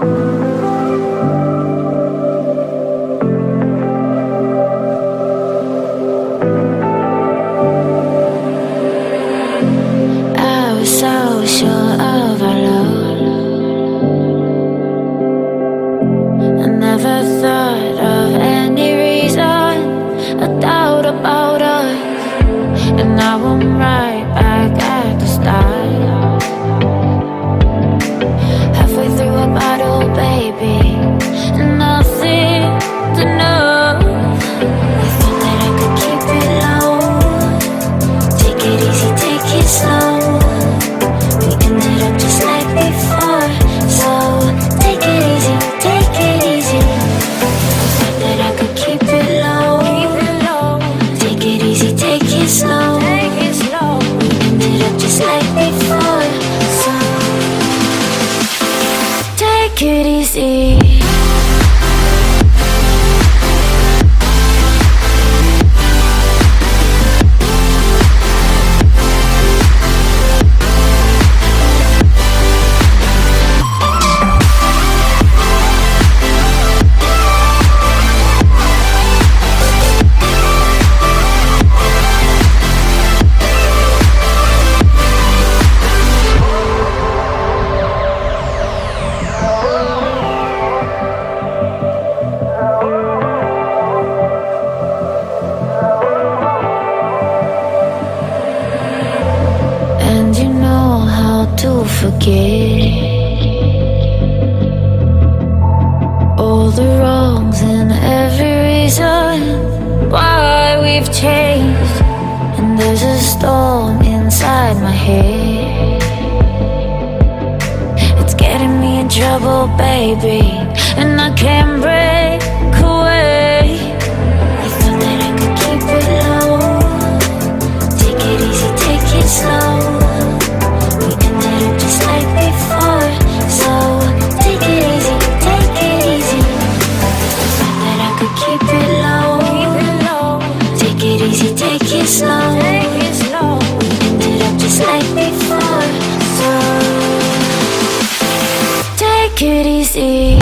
I was so sure of our love. I never thought of any reason, a doubt about us. And now I'm right back at the start. Halfway through a bottle, baby, and nothing's enough. I thought that I could keep it low. Take it easy, take it slow. We ended up just like before, so take it easy, take it easy. I thought that I could keep it low. Take it easy, take it slow. We ended up just like before, so take it easy. And you know how to forget all the wrongs and every reason why we've changed. And there's a storm inside my head, it's getting me in trouble, baby, and I can't break away. I thought that I could keep it low. Take it easy, take it slow. We ended up just like before, so take it easy, take it easy. I thought that I could keep it low. Take it easy, take it slow. We ended up just like before, so take it easy.